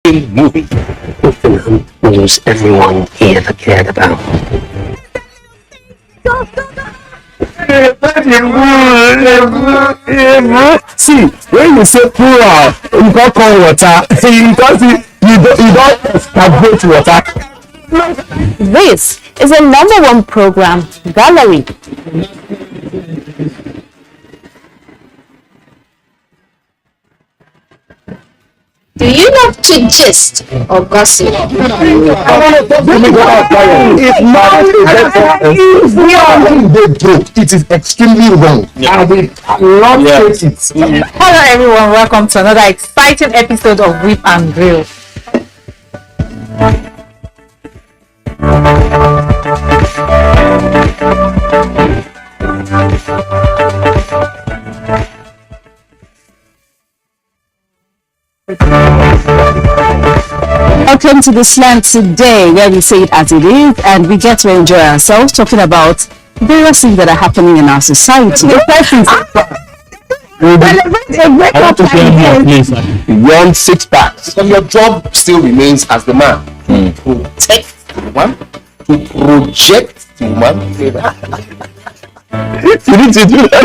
action movie. Ethan Hunt was everyone he ever cared about. See, when you say poor, you can't call water. You don't excavate water. This is a #1 program, Gallery. Do you love to gist or gossip? It's not it is extremely wrong. And we cannot take it. Hello everyone, welcome to another exciting episode of Whip and Grill. Welcome to the slant today, where we say it as it is and we get to enjoy ourselves talking about various things that are happening in our society. Beyond 6 packs. So your job still remains as the man. Protect the woman, to project the woman. You need to do that.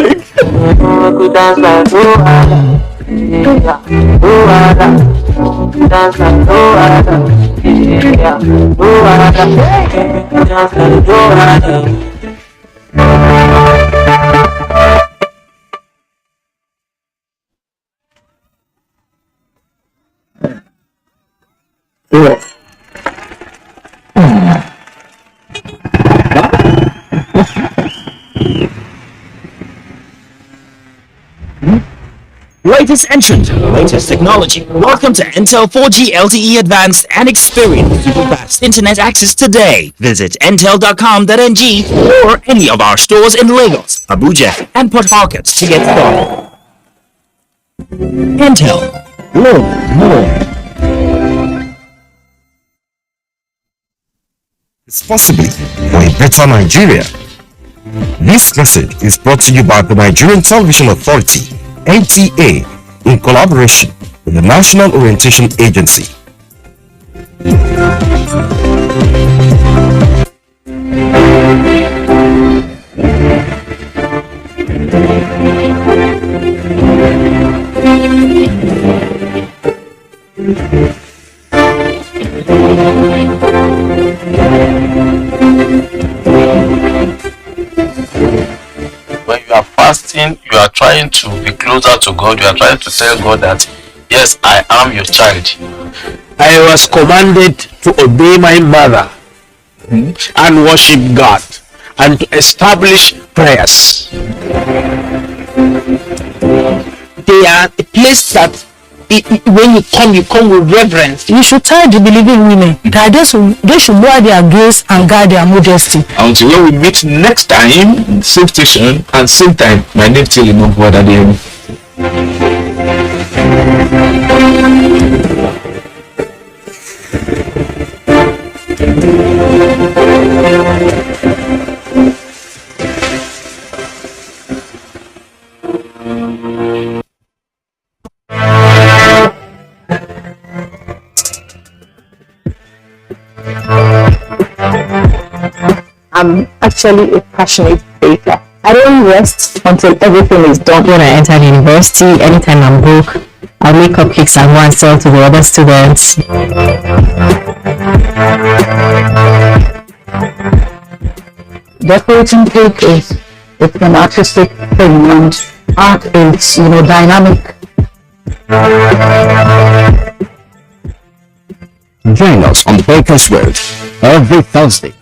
Latest entrant, latest technology. Welcome to Intel 4G LTE Advanced and experience super fast internet access today. Visit intel.com.ng or any of our stores in Lagos, Abuja, and Port Harcourt to get started. Intel. More. Responsibly for a better Nigeria. This message is brought to you by the Nigerian Television Authority, NTA, in collaboration with the National Orientation Agency. When you are fasting, you are trying to be closer to God. You are trying to tell God that, yes, I am your child. I was commanded to obey my mother and worship God and to establish prayers. They are a place that when you come with reverence. You should tell the believing women that they should wear their grace and guard their modesty. Until when we meet next time, same station and same time, my name still is not bothered them. I'm actually a passionate baker. I don't rest until everything is done. When I entered university, anytime I'm broke, I'll make cupcakes and go and sell to the other students. Decorating cake is an artistic thing, and art is, dynamic. Join us on the Baker's Road every Thursday.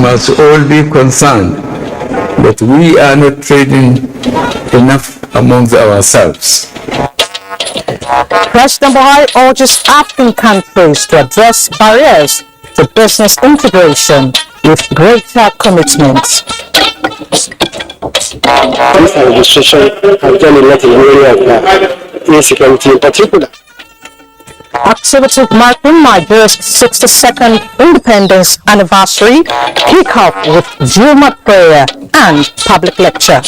Must all be concerned that we are not trading enough amongst ourselves. President Buhari urges African countries to address barriers to business integration with greater commitment. This administration has done a lot in the area of insecurity in particular. activity marking Nigeria's 62nd independence anniversary kick off with Juma prayer and public lecture.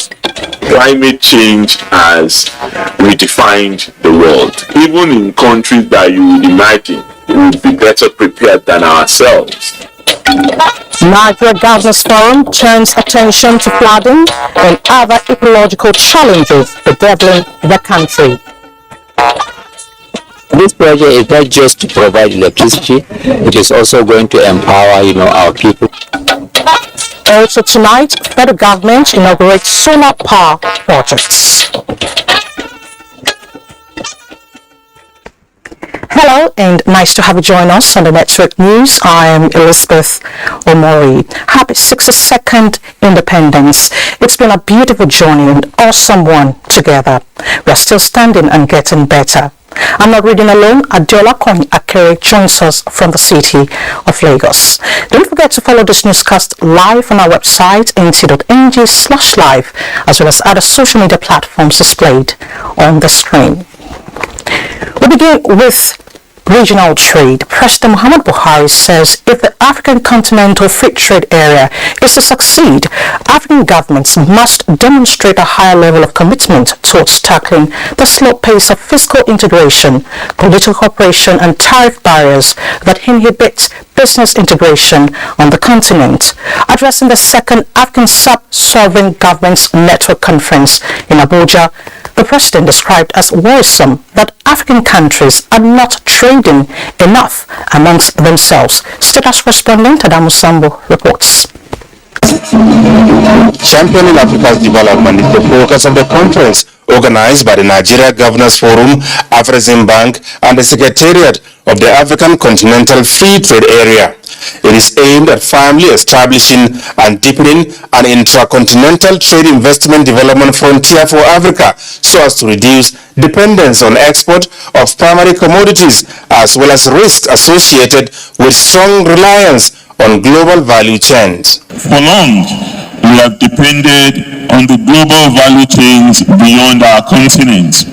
Climate change has redefined the world. Even in countries that you would imagine would be better prepared than ourselves. Niger Governors Forum turns attention to flooding and other ecological challenges bedeviling the country. This project is not just to provide electricity, it is also going to empower, our people. Also tonight, federal government inaugurates solar power projects. Hello and nice to have you join us on the Network News. I am Elizabeth Omori. Happy 62nd Independence. It's been a beautiful journey and awesome one together. We are still standing and getting better. I'm not reading alone. Adiola Kwame Akere joins us from the city of Lagos. Don't forget to follow this newscast live on our website, nt.ng/live, as well as other social media platforms displayed on the screen. We begin with regional trade. President Muhammadu Buhari says if the African Continental Free Trade Area is to succeed, African governments must demonstrate a higher level of commitment towards tackling the slow pace of fiscal integration, political cooperation and tariff barriers that inhibit business integration on the continent. Addressing the second African Sub-Sovereign Governments Network Conference in Abuja, the president described as worrisome that African countries are not trading enough amongst themselves. State House correspondent Adamu Sambo reports. Championing Africa's development is the focus of the conference organized by the Nigeria Governors Forum, Afreximbank, and the Secretariat of the African Continental Free Trade Area. It is aimed at firmly establishing and deepening an intracontinental trade investment development frontier for Africa so as to reduce dependence on export of primary commodities as well as risks associated with strong reliance on global value chains. For long, we have depended on the global value chains beyond our continent,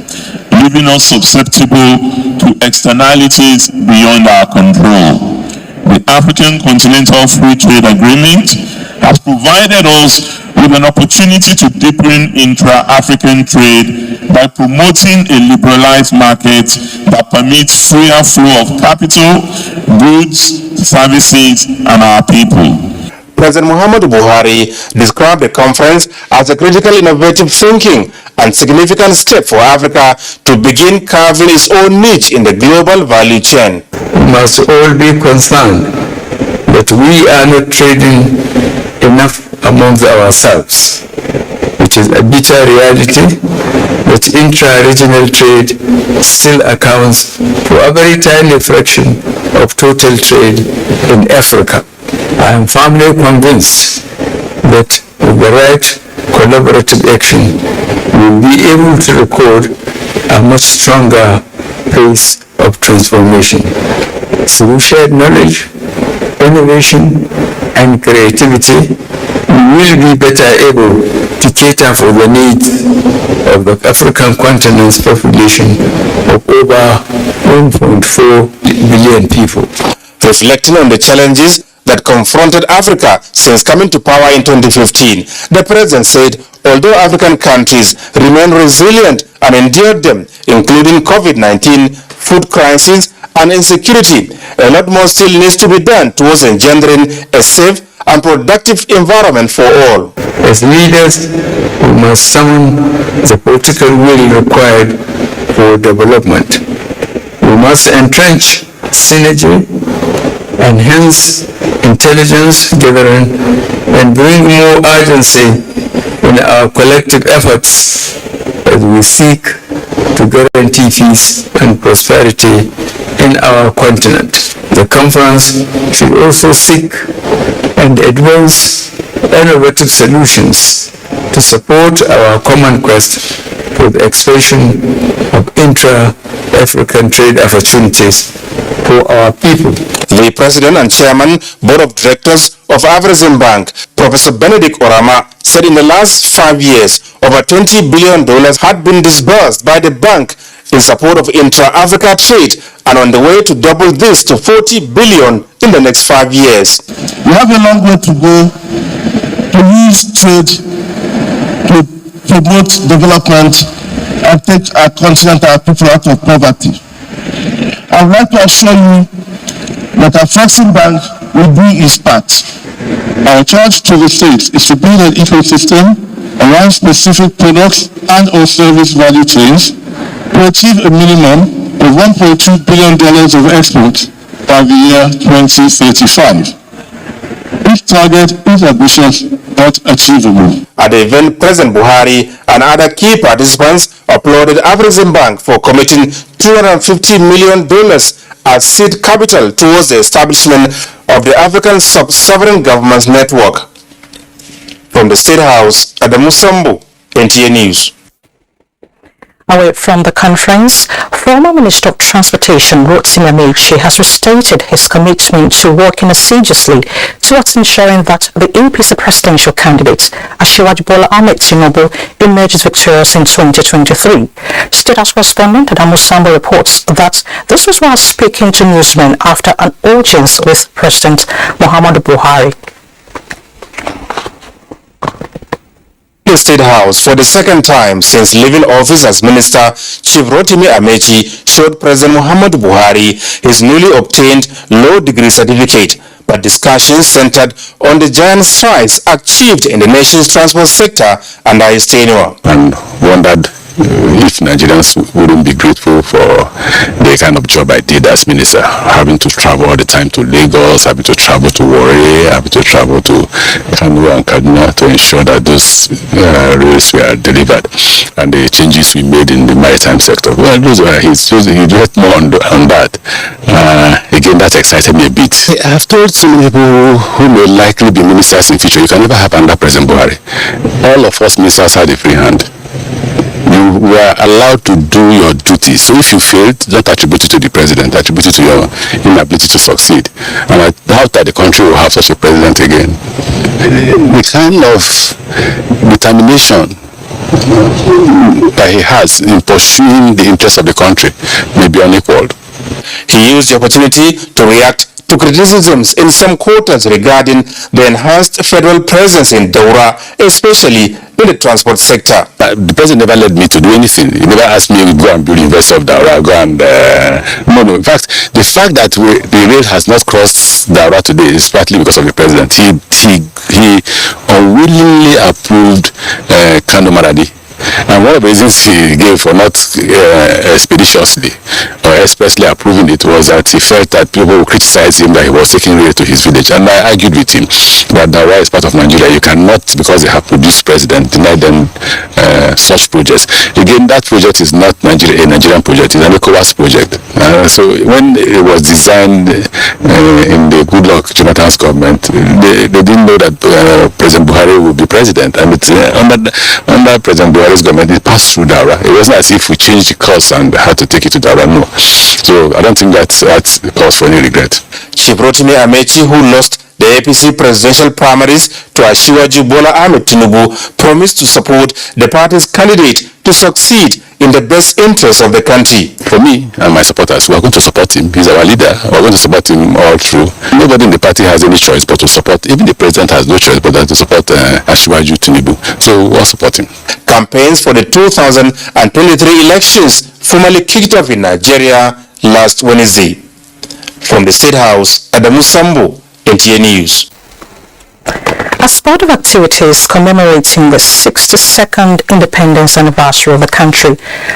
leaving us susceptible to externalities beyond our control. The African Continental Free Trade Agreement has provided us with an opportunity to deepen intra-African trade by promoting a liberalized market that permits freer flow of capital, goods, services, and our people. President Muhammadu Buhari described the conference as a critical innovative thinking and significant step for Africa to begin carving its own niche in the global value chain. We must all be concerned that we are not trading enough amongst ourselves. It is a bitter reality that intra-regional trade still accounts for a very tiny fraction of total trade in Africa. I am firmly convinced that with the right collaborative action, we will be able to record a much stronger pace of transformation. Through shared knowledge, innovation, and creativity, we will be better able to cater for the needs of the African continent's population of over 1.4 billion people. Reflecting on the challenges that confronted Africa since coming to power in 2015, the president said although African countries remain resilient and endured them, including COVID-19, food crisis, and insecurity, a lot more still needs to be done towards engendering a safe and productive environment for all. As leaders, we must summon the political will required for development. We must entrench synergy, enhance intelligence gathering, and bring more urgency in our collective efforts as we seek to guarantee peace and prosperity in our continent. The conference should also seek and advance innovative solutions to support our common quest for the expansion of intra-African trade opportunities for our people. The President and Chairman, Board of Directors of Afreximbank, Professor Benedict Orama, said in the last 5 years, over $20 billion had been disbursed by the bank in support of intra-Africa trade and on the way to double this to 40 billion in the next 5 years. We have a long way to go to use trade to promote development and take our continent, our people out of poverty. I would like to assure you that our Afrexim Bank will do its part. Our charge to the states is to build an ecosystem around specific products and or service value chains to achieve a minimum of $1.2 billion of exports by the year 2035. This target is ambitious but achievable. At the event, President Buhari and other key participants applauded Afrexim Bank for committing $250 million as seed capital towards the establishment of the African Sub-Sovereign Governments Network. From the State House at the Musambu, NTA News. Away from the conference, former Minister of Transportation Rotimi Amechi has restated his commitment to working assiduously towards ensuring that the APC presidential candidate, Asiwaju Bola Ahmed Tinubu, emerges victorious in 2023. State House correspondent Adamu Sambo reports that this was while speaking to newsmen after an audience with President Muhammadu Buhari. The State House, for the second time since leaving office as Minister, Chief Rotimi Amechi showed President Muhammadu Buhari his newly obtained law degree certificate, but discussions centered on the giant strides achieved in the nation's transport sector under his tenure. And wondered if Nigerians wouldn't be grateful for the kind of job I did as minister, having to travel all the time to Lagos, having to travel to Warri, having to travel to Kano and Kaduna to ensure that those rails were delivered, and the changes we made in the maritime sector. Well, those were his. He did more on that. Again, that excited me a bit. I have told so many people who may likely be ministers in future, you can never have under President Buhari. All of us ministers had a free hand. You were allowed to do your duty. So if you failed, don't attribute it to the president, attribute it to your inability to succeed. And I doubt that the country will have such a president again. The kind of determination that he has in pursuing the interests of the country may be unequaled. He used the opportunity to react to criticisms in some quarters regarding the enhanced federal presence in Daura, especially in the transport sector. The president never led me to do anything. He never asked me to go and build University of Daura, go and no. In fact, the fact that the rail has not crossed Daura today is partly because of the president. He unwillingly approved Kano Maradi. And one of the reasons he gave for not expeditiously or expressly approving it was that he felt that people would criticize him that he was taking rail to his village. And I argued with him that Daura is part of Nigeria. You cannot, because they have produced president, deny them such projects. Again, that project is not a Nigerian project, it's an ECOWAS project. So when it was designed in the Goodluck Jonathan's government, they didn't know that President Buhari would be president. And it's, under President Buhari, government, it passed through Daura. It wasn't as if we changed the course and had to take it to Daura, no. So I don't think that's cause for any regret. Chief Rotimi Amechi, who lost the APC presidential primaries to Asiwaju Bola Ahmed Tinubu, promised to support the party's candidate to succeed in the best interest of the country. For me and my supporters, we are going to support him. He's our leader. We are going to support him all through. Nobody in the party has any choice but to support. Even the president has no choice but to support Asiwaju Tinubu. So we'll support him. Campaigns for the 2023 elections formally kicked off in Nigeria last Wednesday. From the State House at the Musambo, NTA News. As part of activities commemorating the 62nd independence anniversary of the country,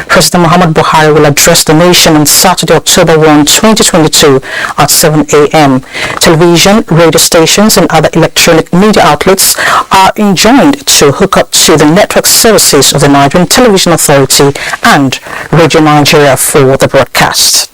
President Muhammadu Buhari will address the nation on Saturday, October 1, 2022 at 7 a.m. Television, radio stations and other electronic media outlets are enjoined to hook up to the network services of the Nigerian Television Authority and Radio Nigeria for the broadcast.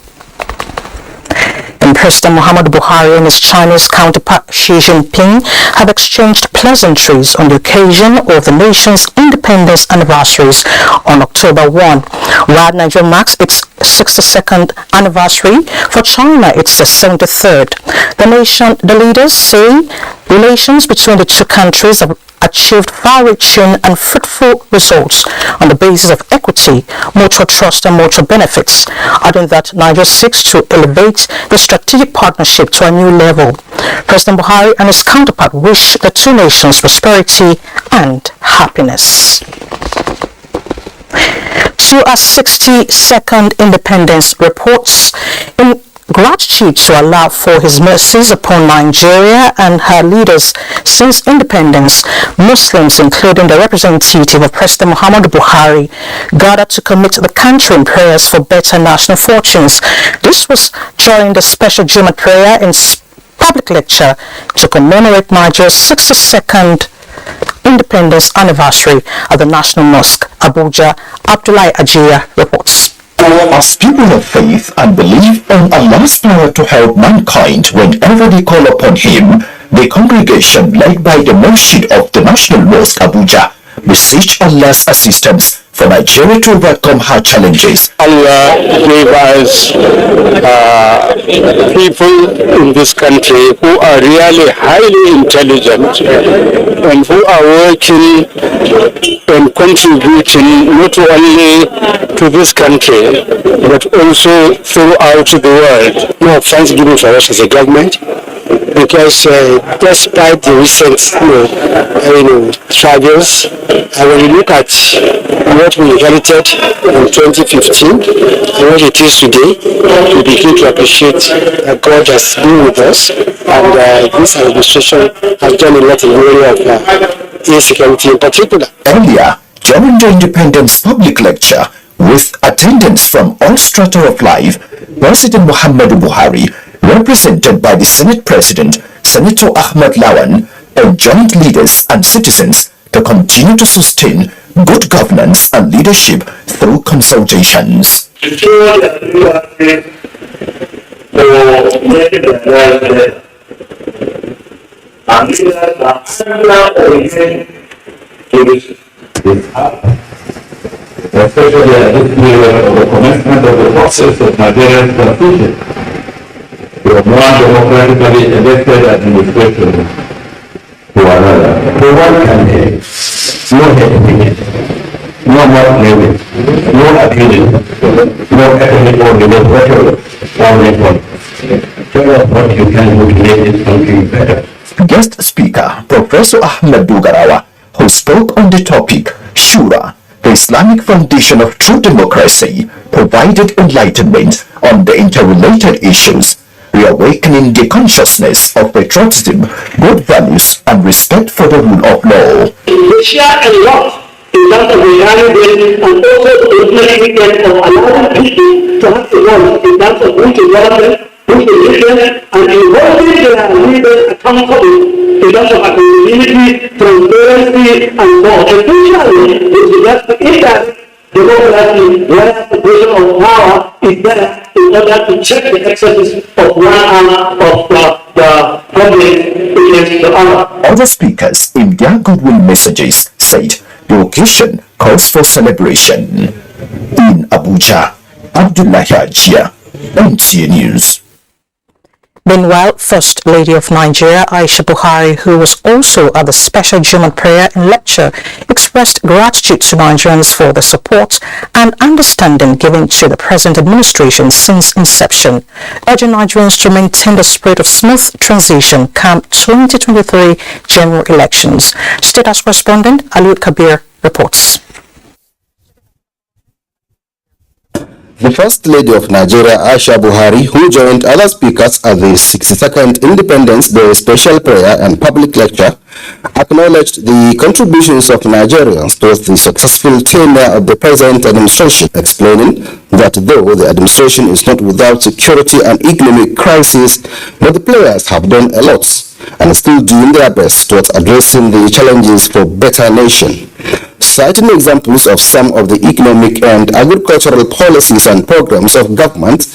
And President Muhammadu Buhari and his Chinese counterpart Xi Jinping have exchanged pleasantries on the occasion of the nation's independence anniversaries on October 1. While Nigeria marks its 62nd anniversary, for China it's the 73rd. The leaders say relations between the two countries achieved far-reaching and fruitful results on the basis of equity, mutual trust and mutual benefits, adding that Nigeria seeks to elevate the strategic partnership to a new level. President Buhari and his counterpart wish the two nations prosperity and happiness. To our 62nd Independence reports, in gratitude to Allah for his mercies upon Nigeria and her leaders since independence, Muslims, including the representative of President Muhammadu Buhari, gathered to commit the country in prayers for better national fortunes. This was during the special Jummah prayer and public lecture to commemorate Nigeria's 62nd Independence anniversary at the National Mosque, Abuja. Abdullahi Ajia reports. As people of faith and believe in Allah's power to help mankind whenever they call upon Him, the congregation led by the Murshid of the National Mosque Abuja beseech Allah's assistance for Nigeria to overcome her challenges. Allah gave us people in this country who are really highly intelligent and who are working and contributing not only to this country but also throughout the world. No thanksgiving for us as a government, because despite the recent struggles, when you look at what we inherited in 2015 and what it is today, we begin to appreciate that God has been with us, and this administration has done a lot in the area of insecurity in particular. Earlier, during the Independence public lecture, with attendance from all strata of life, President Muhammadu Buhari, represented by the Senate President, Senator Ahmed Lawan, enjoined leaders and citizens to continue to sustain good governance and leadership through consultations. Especially at this period of the commencement of the process of Nigerian transition to a more democratically elected administration to another. For one campaign, no hesitation, no more claiming, no appealing, no ethnic or religious rhetoric or reform. Tell us what you can do to make this country better. Guest speaker, Professor Ahmed Dugarawa, who spoke on the topic, Shura, the Islamic foundation of true democracy, provided enlightenment on the interrelated issues, reawakening the consciousness of patriotism, good values, and respect for the rule of law. We share a lot in terms of reality and also the implementation of allowing people to have a voice in terms of which development, which decision, and involving their leaders accountable in terms of accountability, transparency, and so on. Especially with regards to indirect democracy, where the position of power is there in order to check the excesses of one arm of the public against the other. Other speakers, in their goodwill messages, said the occasion calls for celebration. In Abuja, Abdullahi Ajia, NTA News. Meanwhile, First Lady of Nigeria, Aisha Buhari, who was also at the special Jummah prayer and lecture, expressed gratitude to Nigerians for the support and understanding given to the present administration since inception, urging Nigerians to maintain the spirit of smooth transition come 2023 general elections. State House correspondent Aliud Kabir reports. The First Lady of Nigeria, Aisha Buhari, who joined other speakers at the 62nd Independence Day special prayer and public lecture, acknowledged the contributions of Nigerians towards the successful tenure of the present administration, explaining that though the administration is not without security and economic crisis, but the players have done a lot and are still doing their best towards addressing the challenges for better nation. Citing examples of some of the economic and agricultural policies and programs of government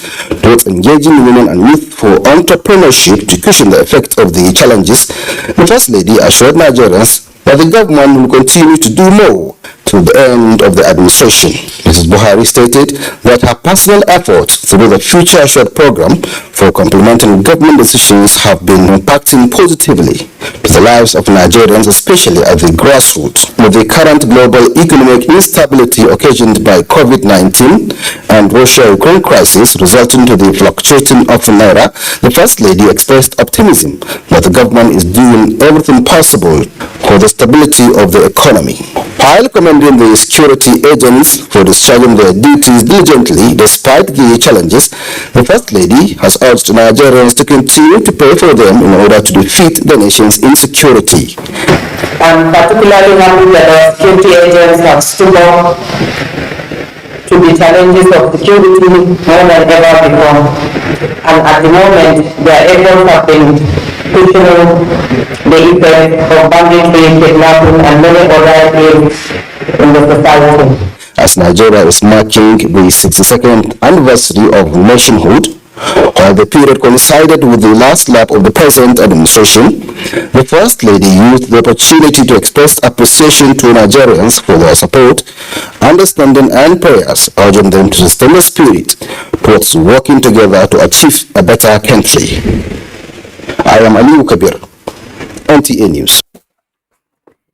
towards engaging women and youth for entrepreneurship to cushion the effect of the challenges, the First Lady assured Nigerians that the government will continue to do more to the end of the administration. Mrs. Buhari stated that her personal efforts through the Future Assured program for complementing government decisions have been impacting positively to the lives of Nigerians, especially at the grassroots. With the current global economic instability occasioned by COVID-19 and Russia-Ukraine crisis resulting to the fluctuating of the naira, the First Lady expressed optimism that the government is doing everything possible for the stability of the economy. While commending the security agents for discharging their duties diligently despite the challenges, the First Lady has urged Nigerians to continue to pray for them in order to defeat the nation's insecurity. I'm particularly happy that our security agents have stood up to the challenges of security more than ever before. And at the moment, their efforts have been pushing the effect of banditry, kidnapping, and many other things in the society. As Nigeria is marking the 62nd anniversary of nationhood, while the period coincided with the last lap of the present administration, the First Lady used the opportunity to express appreciation to Nigerians for their support, understanding and prayers, urging them to sustain the spirit towards working together to achieve a better country. I am Aliu Kabir, NTA News.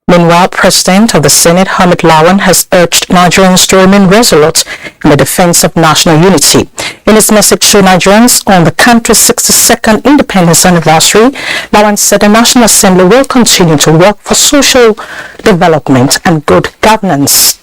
Meanwhile, President of the Senate, Hamid Lawan, has urged Nigerians to remain resolute in the defense of national unity. In his message to Nigerians on the country's 62nd independence anniversary, Lawan said the National Assembly will continue to work for social development and good governance.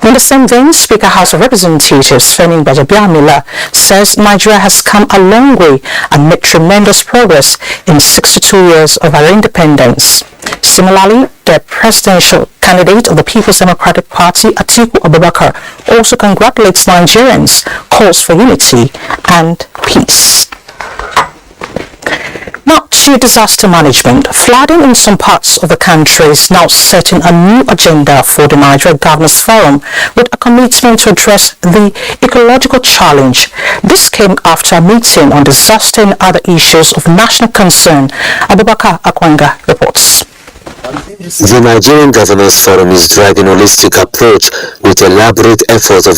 In the same vein, Speaker House of Representatives Femi Gbajabiamila says Nigeria has come a long way and made tremendous progress in 62 years of our independence. Similarly, the presidential candidate of the People's Democratic Party, Atiku Abubakar, also congratulates Nigerians, calls for unity and peace. Now to disaster management. Flooding in some parts of the country is now setting a new agenda for the Niger Governors Forum with a commitment to address the ecological challenge. This came after a meeting on disaster and other issues of national concern. Abubakar Akwanga reports. The Nigerian Governors Forum is driving a holistic approach with elaborate efforts of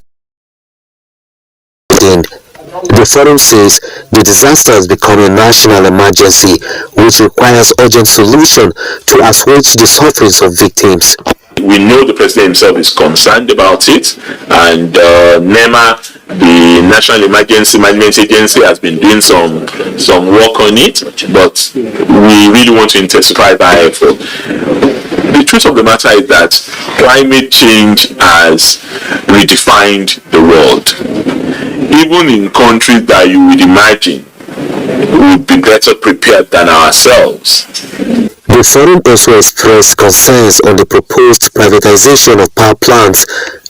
the forum says the disaster has become a national emergency which requires urgent solution to assuage the sufferings of victims. We know the president himself is concerned about it, and NEMA, the National Emergency Management Agency, has been doing some work on it, but we really want to intensify that effort. The truth of the matter is that climate change has redefined the world. Even in countries that you would imagine would be better prepared than ourselves. The forum also expressed concerns on the proposed privatization of power plants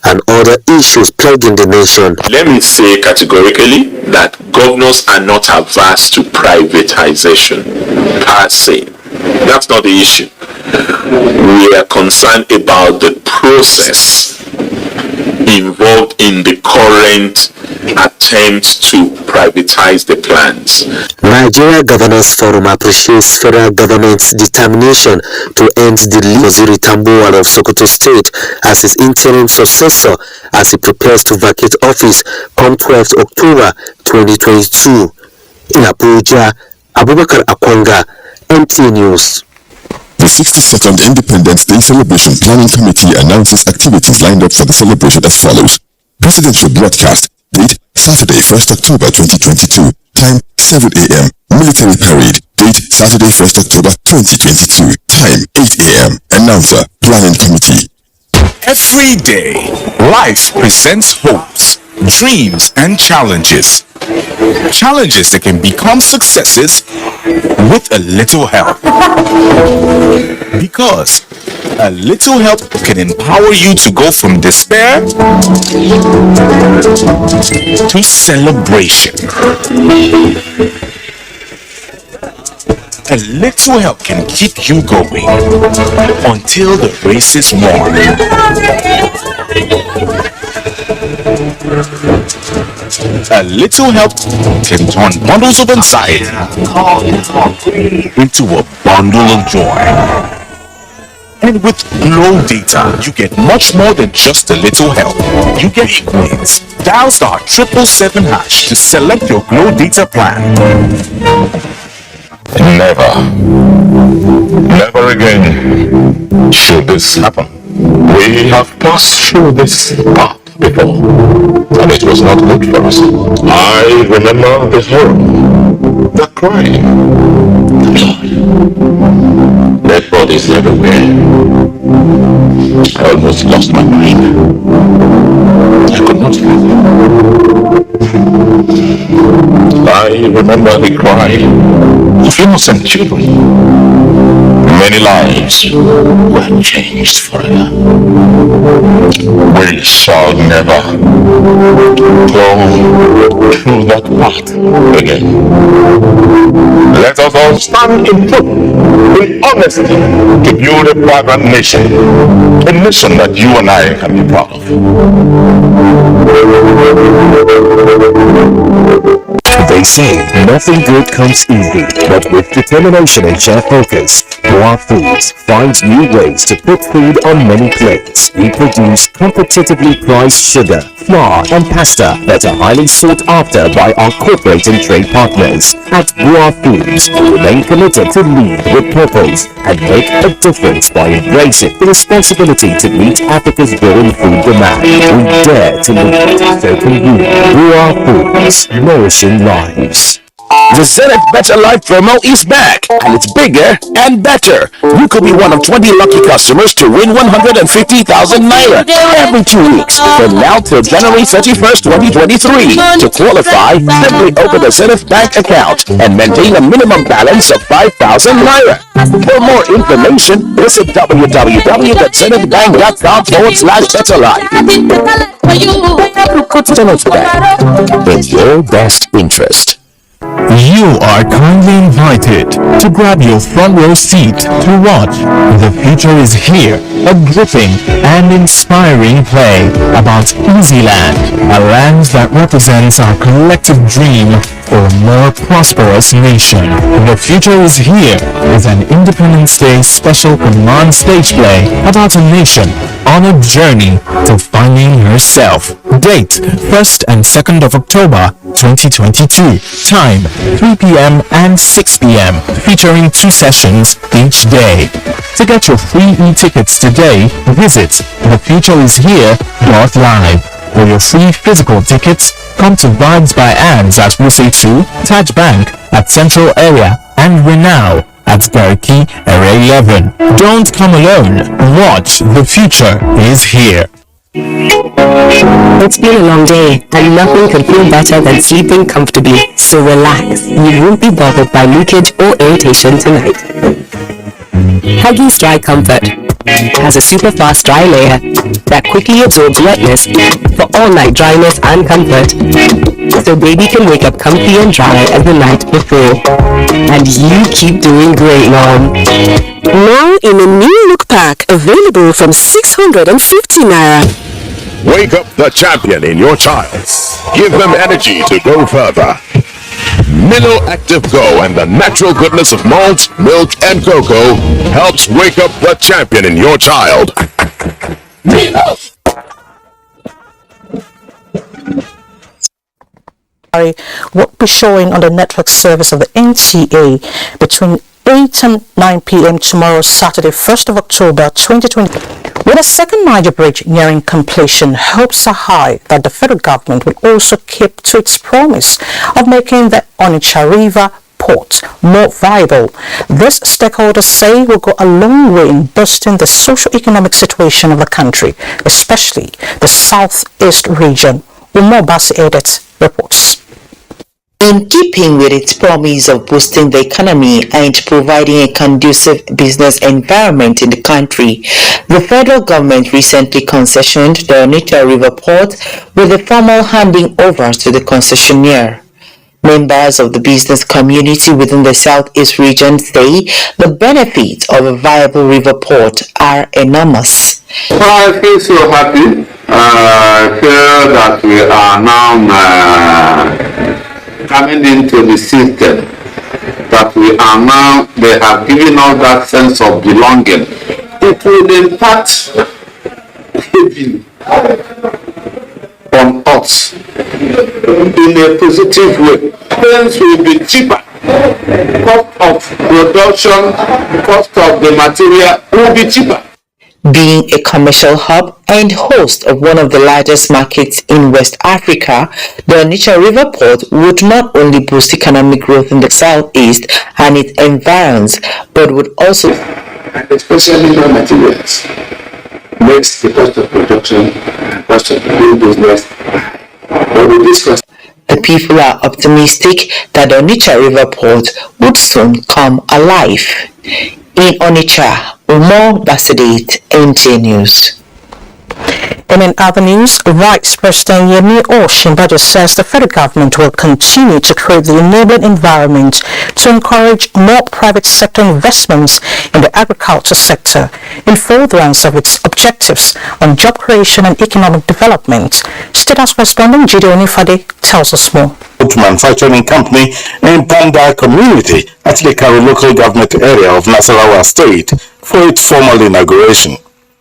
and other issues plaguing the nation. Let me say categorically that governors are not averse to privatization per se. That's not the issue. We are concerned about the process involved in the current attempt to privatize the plans. Nigeria Governors Forum appreciates federal government's determination to end the Waziri Tambuwal of Sokoto State as his interim successor as he prepares to vacate office come 12th October 2022. In Abuja, Abubakar Akwanga, NTA News. The 62nd Independence Day Celebration Planning Committee announces activities lined up for the celebration as follows. Presidential broadcast, date Saturday 1st October 2022, time 7 a.m. Military parade, date Saturday 1st October 2022, time 8 a.m. Announcer, Planning Committee. Every day, life presents hopes, dreams, and challenges. Challenges that can become successes with a little help. Because a little help can empower you to go from despair to celebration. A little help can keep you going until the race is won. A little help can turn bundles of anxiety into a bundle of joy. And with Glow Data, you get much more than just a little help. You get e-coins. Dial star 777# to select your Glow Data plan. Never again should this happen. We have passed through this path before, and it was not good for us. I remember the horror, the crying, the blood, dead bodies everywhere. I almost lost my mind. I could not sleep. I remember the cry of innocent children. Many lives were changed forever. We shall never go through that path again. Let us all stand in truth, in honesty, to build a vibrant nation, a nation that you and I can be proud of. They say nothing good comes easy, but with determination and sheer focus, Boa Foods finds new ways to put food on many plates. We produce competitively priced sugar, flour and pasta that are highly sought after by our corporate and trade partners. At Boa Foods, we remain committed to lead with purpose and make a difference by embracing the responsibility to meet Africa's growing food demand. We dare to lead, so can you. Boa Foods, nourishing lives. The Zenith Better Life promo is back, and it's bigger and better. You could be one of 20 lucky customers to win 150,000 naira every 2 weeks from now till January 31st, 2023. To qualify, simply open a Zenith Bank account and maintain a minimum balance of 5,000 naira. For more information, visit www.zenithbank.com/betterlife. Zenith Bank, in your best interest. You are kindly invited to grab your front row seat to watch The Future is Here, a gripping and inspiring play about Easy Land, a land that represents our collective dream for a more prosperous nation. The Future is Here is an Independence Day special command stage play about a nation on a journey to finding herself. Date 1st and 2nd of October 2022. Time 3 p.m. and 6 p.m. featuring 2 sessions each day. To get your free e-tickets today, visit thefutureishere.live. For your free physical tickets, come to Vibes by Ands at Wuse 2, Taj Bank at Central Area, and Renow at Gariki Area 11. Don't come alone. Watch The Future is Here. It's been a long day, and nothing could feel better than sleeping comfortably. So relax. You won't be bothered by leakage or irritation tonight. Huggies Dry Comfort has a super fast dry layer that quickly absorbs wetness for all night dryness and comfort. So baby can wake up comfy and dry as the night before. And you keep doing great, Mom. Now in a new look pack, available from 650 naira. Wake up the champion in your child. Give them energy to go further. Milo Active Go and the natural goodness of malt, milk, and cocoa helps wake up the champion in your child. Milo. Will be showing on the network service of the NTA between 8 and 9 p.m. tomorrow, Saturday, 1st of October 2020. With a second Niger bridge nearing completion, hopes are high that the federal government will also keep to its promise of making the Onitsha River port more viable. This, stakeholders say, will go a long way in boosting the socio-economic situation of the country, especially the southeast region. Umar Basi Edit reports. In keeping with its promise of boosting the economy and providing a conducive business environment in the country, the federal government recently concessioned the Onitsha River Port with a formal handing over to the concessionaire. Members of the business community within the southeast region say the benefits of a viable river port are enormous. Well, I feel so happy. I feel that we are now coming into the system, that we are now, they have given us that sense of belonging it will impact heavily on us in a positive way. Things will be cheaper. Cost of production, cost of the material will be cheaper. Being a commercial hub and host of one of the largest markets in West Africa, the Onitsha River Port would not only boost economic growth in the southeast and its environs, but would also, and especially raw materials, makes the cost of production and cost of doing business high. But with this cost, the people are optimistic that the Onitsha River Port would soon come alive. In Onitsha, more Basadate, NTA News. In other news, Vice President Yemi Osinbajo says the federal government will continue to create the enabling environment to encourage more private sector investments in the agriculture sector in furtherance of its objectives on job creation and economic development. State House correspondent Jide Onifade tells us more. Manufacturing company in Panda community at the Kari local government area of Nasarawa State for its formal inauguration.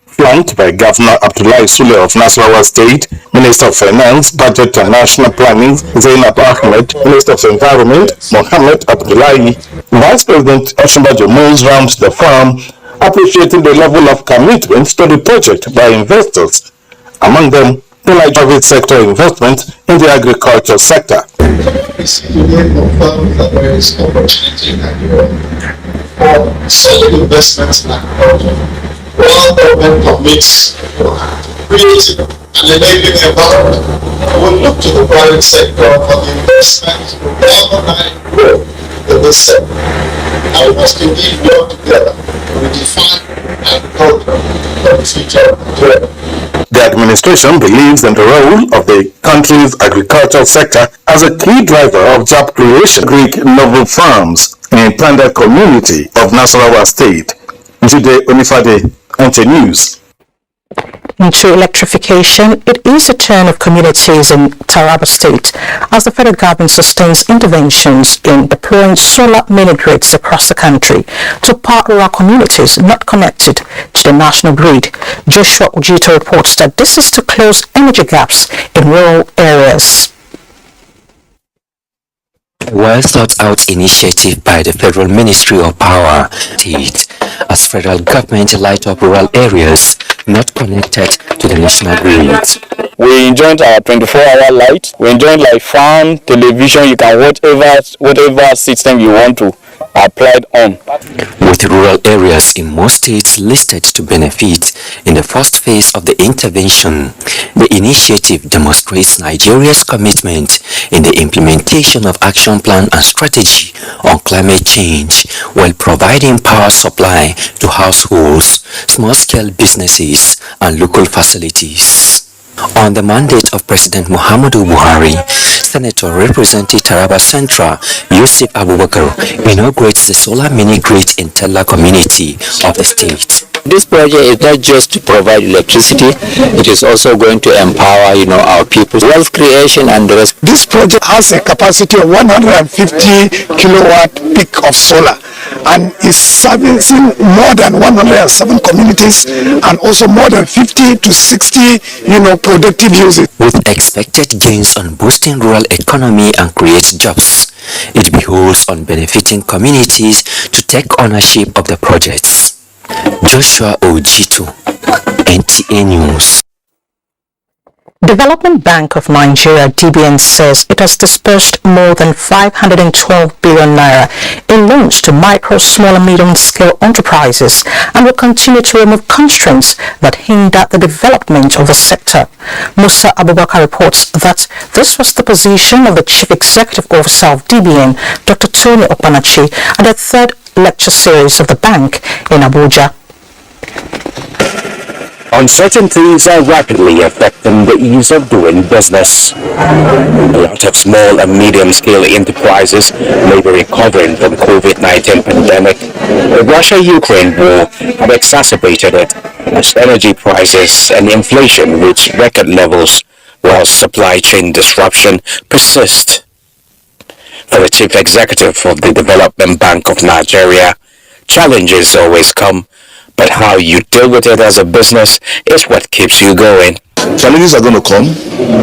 Flanked by Governor Abdullahi Sule of Nasarawa State, Minister of Finance, Budget and National Planning Zainab Ahmed, Minister of Environment Mohammed Abdullahi, Vice President Osinbajo moves round the farm, appreciating the level of commitment to the project by investors, among them the private sector investment in the agriculture sector. This union confirms that there is opportunity in Nigeria for solid investments in agriculture. While government commits to creating an enabling environment, we look to the private sector for the investment to galvanize growth in this sector. And we must indeed work together to redefine agriculture for the future of Nigeria. The administration believes in the role of the country's agricultural sector as a key driver of job creation. Greek novel farms in Panda community of Nasarawa State. Jide Onifade, NTA News. Into electrification, it is a turn of communities in Taraba State as the federal government sustains interventions in deploying solar mini-grids across the country to power rural communities not connected to the national grid. Joshua Ujito reports that this is to close energy gaps in rural areas. A well-thought-out initiative by the Federal Ministry of Power State as federal government light up rural areas not connected to the national grid. We enjoyed our 24-hour light. We enjoyed like fan, television. You can whatever system you want to applied on. With rural areas in most states listed to benefit in the first phase of the intervention, the initiative demonstrates Nigeria's commitment in the implementation of action plan and strategy on climate change while providing power supply to households, small-scale businesses and local facilities. On the mandate of President Muhammadu Buhari, Senator representing Taraba Central Yusuf Abubakar inaugurates the solar mini-grid in Tella community of the state. This project is not just to provide electricity, it is also going to empower, our people. Wealth creation and the rest. This project has a capacity of 150 kilowatt peak of solar and is servicing more than 107 communities and also more than 50 to 60, productive uses. With expected gains on boosting rural economy and create jobs, it behoves on benefiting communities to take ownership of the projects. Joshua Ojito, NTA News. Development Bank of Nigeria (DBN) says it has disbursed more than 512 billion naira in loans to micro, small and medium-scale enterprises and will continue to remove constraints that hinder the development of the sector. Musa Abubakar reports that this was the position of the Chief Executive Officer of DBN, Dr. Tony Okpanachi, at the third lecture series of the bank in Abuja. Uncertainties are rapidly affecting the ease of doing business. A lot of small and medium-scale enterprises may be recovering from COVID-19 pandemic. The Russia-Ukraine war have exacerbated it as energy prices and inflation reach record levels while supply chain disruption persist. For the Chief Executive of the Development Bank of Nigeria, challenges always come, but how you deal with it as a business is what keeps you going. Challenges are going to come,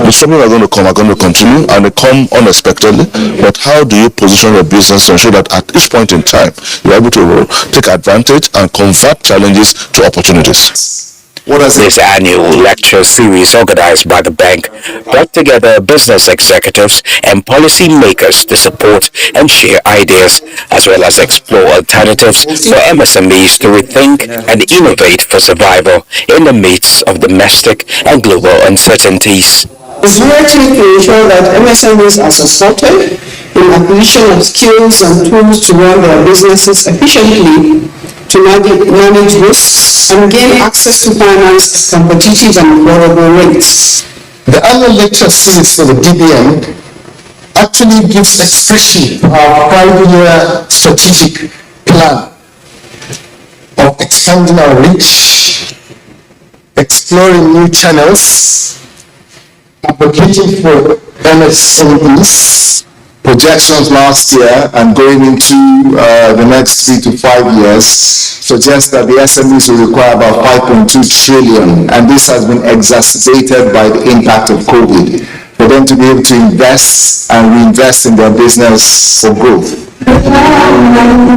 disruptions are going to continue, and they come unexpectedly. But how do you position your business to ensure that at each point in time you're able to take advantage and convert challenges to opportunities? This annual lecture series organized by the bank brought together business executives and policy makers to support and share ideas, as well as explore alternatives for MSMEs to rethink and innovate for survival in the midst of domestic and global uncertainties. It's urgent to ensure that MSMEs are supported in acquisition of skills and tools to run their businesses efficiently, to manage risks and gain access to finance at competitive and affordable rates. The annual lecture series for the DBM actually gives expression to our 5-year strategic plan of expanding our reach, exploring new channels, advocating for MSMEs, projections last year and going into the next 3 to 5 years suggest that the SMEs will require about 5.2 trillion, and this has been exacerbated by the impact of COVID, for them to be able to invest and reinvest in their business for growth.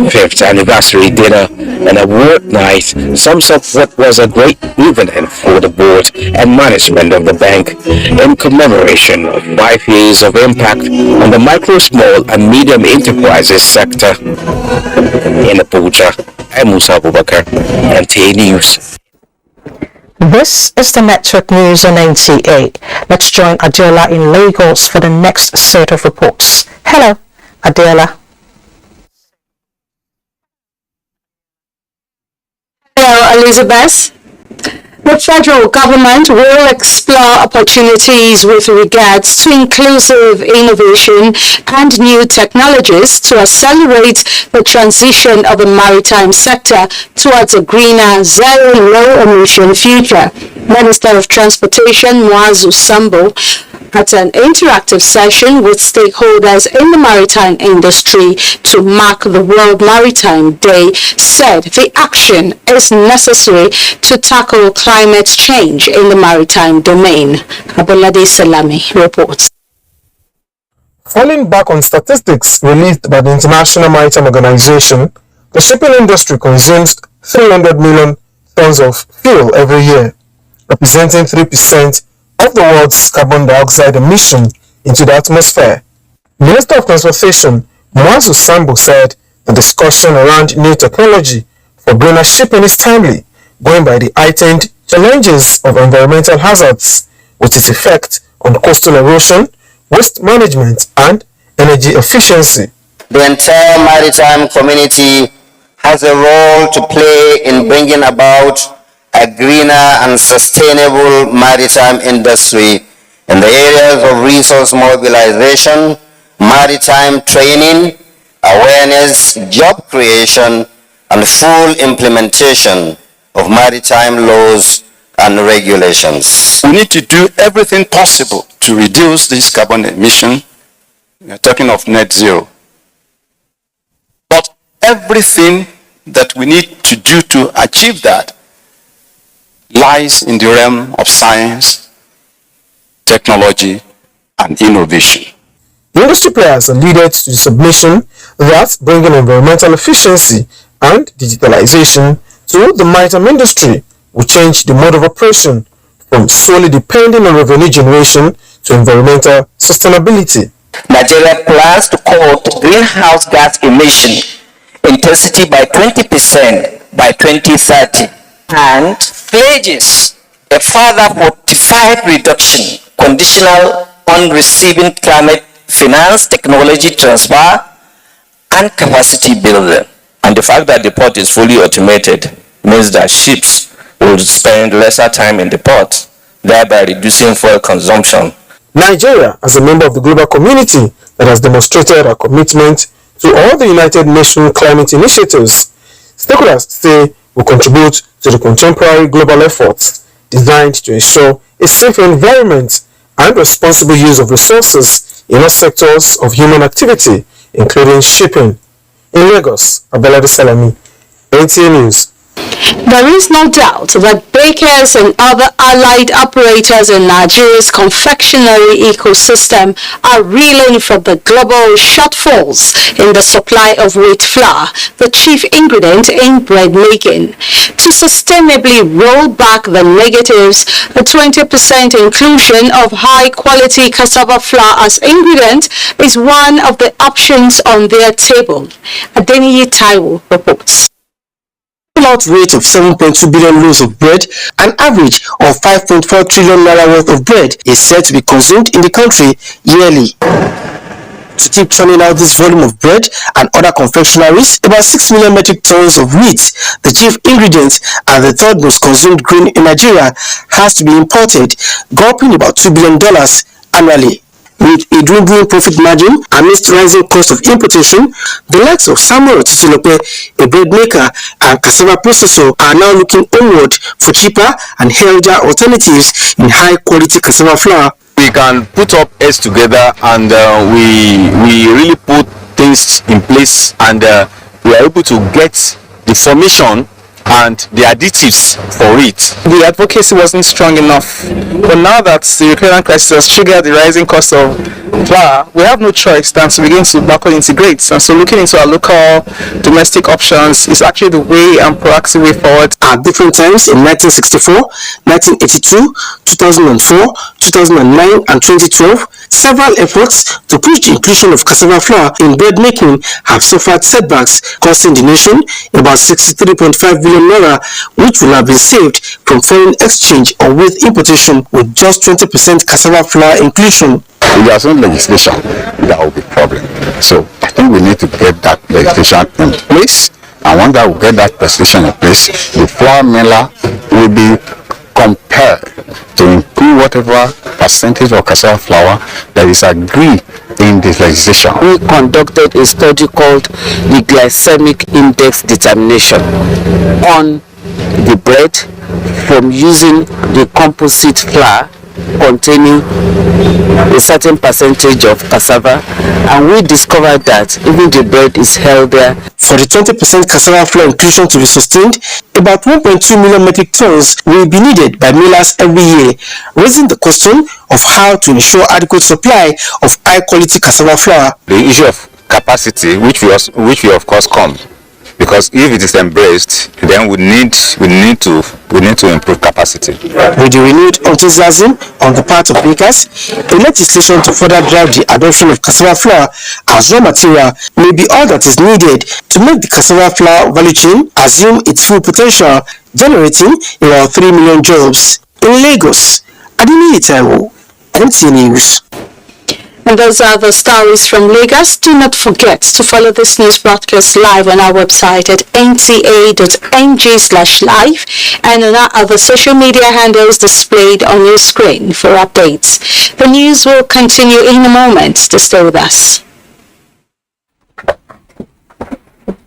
5th anniversary dinner and award night sums up what was a great evening for the board and management of the bank in commemoration of 5 years of impact on the micro, small and medium enterprises sector. In Abuja, I'm Musa Abubakar, NTA News. This is the Network News on NTA. Let's join Adela in Lagos for the next set of reports. Hello, Adela. Hello, Elizabeth. The federal government will explore opportunities with regards to inclusive innovation and new technologies to accelerate the transition of the maritime sector towards a greener, zero low-emission future. Minister of Transportation Muazu Sambo, at an interactive session with stakeholders in the maritime industry to mark the World Maritime Day, said the action is necessary to tackle climate change in the maritime domain. Abolade Salami reports. Falling back on statistics released by the International Maritime Organization, the shipping industry consumes 300 million tons of fuel every year, representing 3% of the world's carbon dioxide emission into the atmosphere. Minister of Transportation Muazu Sambo said the discussion around new technology for greener shipping is timely, going by the heightened challenges of environmental hazards, with its effect on coastal erosion, waste management and energy efficiency. The entire maritime community has a role to play in bringing about a greener and sustainable maritime industry in the areas of resource mobilization, maritime training, awareness, job creation, and full implementation of maritime laws and regulations. We need to do everything possible to reduce this carbon emission. We are talking of net zero. But everything that we need to do to achieve that lies in the realm of science, technology, and innovation. The industry players alluded to the submission that bringing environmental efficiency and digitalization to the maritime industry will change the mode of operation from solely depending on revenue generation to environmental sustainability. Nigeria plans to cut greenhouse gas emission intensity by 20% by 2030 and pledges a further 45% reduction conditional on receiving climate finance, technology transfer, and capacity building. And the fact that the port is fully automated means that ships will spend lesser time in the port, thereby reducing fuel consumption. Nigeria, as a member of the global community that has demonstrated a commitment to all the United Nations climate initiatives, stakeholders say will contribute to the contemporary global efforts designed to ensure a safe environment and responsible use of resources in all sectors of human activity, including shipping. In Lagos, Abolade Salami, NTA News. There is no doubt that bakers and other allied operators in Nigeria's confectionery ecosystem are reeling from the global shortfalls in the supply of wheat flour, the chief ingredient in bread making. To sustainably roll back the negatives, a 20% inclusion of high-quality cassava flour as ingredient is one of the options on their table. Adeniyi Taiwo reports. Rollout rate of 7.2 billion loaves of bread, an average of 5.4 trillion naira worth of bread, is said to be consumed in the country yearly. To keep churning out this volume of bread and other confectionaries, about 6 million metric tons of wheat, the chief ingredient and the third most consumed grain in Nigeria, has to be imported, gulping about $2 billion annually. With a dwindling profit margin amidst rising cost of importation, the likes of Samuel Titilope, a bread maker and cassava processor, are now looking onward for cheaper and healthier alternatives in high-quality cassava flour. We can put up heads together and we really put things in place, and we are able to get the formation and the additives for it. The advocacy wasn't strong enough, but now that the Ukrainian crisis has triggered the rising cost of flour, we have no choice than to begin to backward integrate. And so looking into our local domestic options is actually the way and proactive way forward. At different times in 1964, 1982, 2004, 2009 and 2012, several efforts to push the inclusion of cassava flour in bread making have suffered setbacks, costing the nation about 63.5 billion naira, which will have been saved from foreign exchange or wheat importation with just 20% cassava flour inclusion. If there is no legislation, that will be a problem. So I think we need to get that legislation in place, and once that we get that legislation in place, the flour miller will be compelled to include whatever percentage of cassava flour that is agreed in this legislation. We conducted a study called the glycemic index determination on the bread from using the composite flour containing a certain percentage of cassava, and we discovered that even the bread is healthier. For the 20% cassava flour inclusion to be sustained, about 1.2 million metric tons will be needed by millers every year, raising the question of how to ensure adequate supply of high-quality cassava flour. The issue of capacity, which we of course come, because if it is embraced, then we need to improve capacity. With the renewed enthusiasm on the part of bakers, a legislation to further drive the adoption of cassava flour as raw material may be all that is needed to make the cassava flour value chain assume its full potential, generating about 3 million jobs. In Lagos, Adeniyi Taiwo, NTA News. And those are the stories from Lagos. Do not forget to follow this news broadcast live on our website at nta.ng/live and on our other social media handles displayed on your screen for updates. The news will continue in a moment. To stay with us.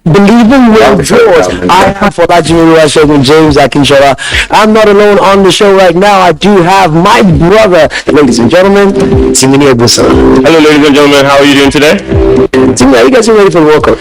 Believing Will George. I am Folajimi James Akinshola. I'm not alone on the show right now. I do have my brother, ladies and gentlemen, Timini Egusa. Hello, ladies and gentlemen. How are you doing today? Timini, are you guys ready for the World Cup?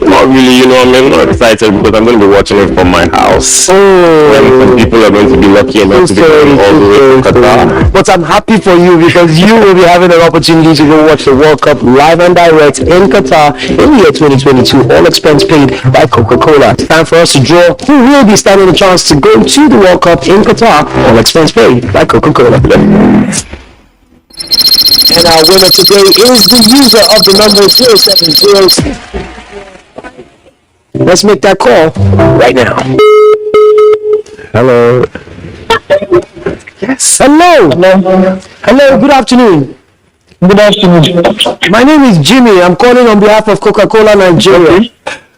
Not really. I'm not excited because I'm going to be watching it from my house. When people are going to be lucky enough to be going all the way to Qatar. But I'm happy for you because you will be having an opportunity to go watch the World Cup live and direct in Qatar in the year 2022. All expense paid by Coca-Cola. It's time for us to draw who will be standing a chance to go to the World Cup in Qatar. All expense paid by Coca-Cola. And our winner today is the user of the number 0706. Let's make that call right now. Hello. Yes. Hello. Hello. Good afternoon. Good afternoon. My name is Jimmy. I'm calling on behalf of Coca-Cola Nigeria. Okay.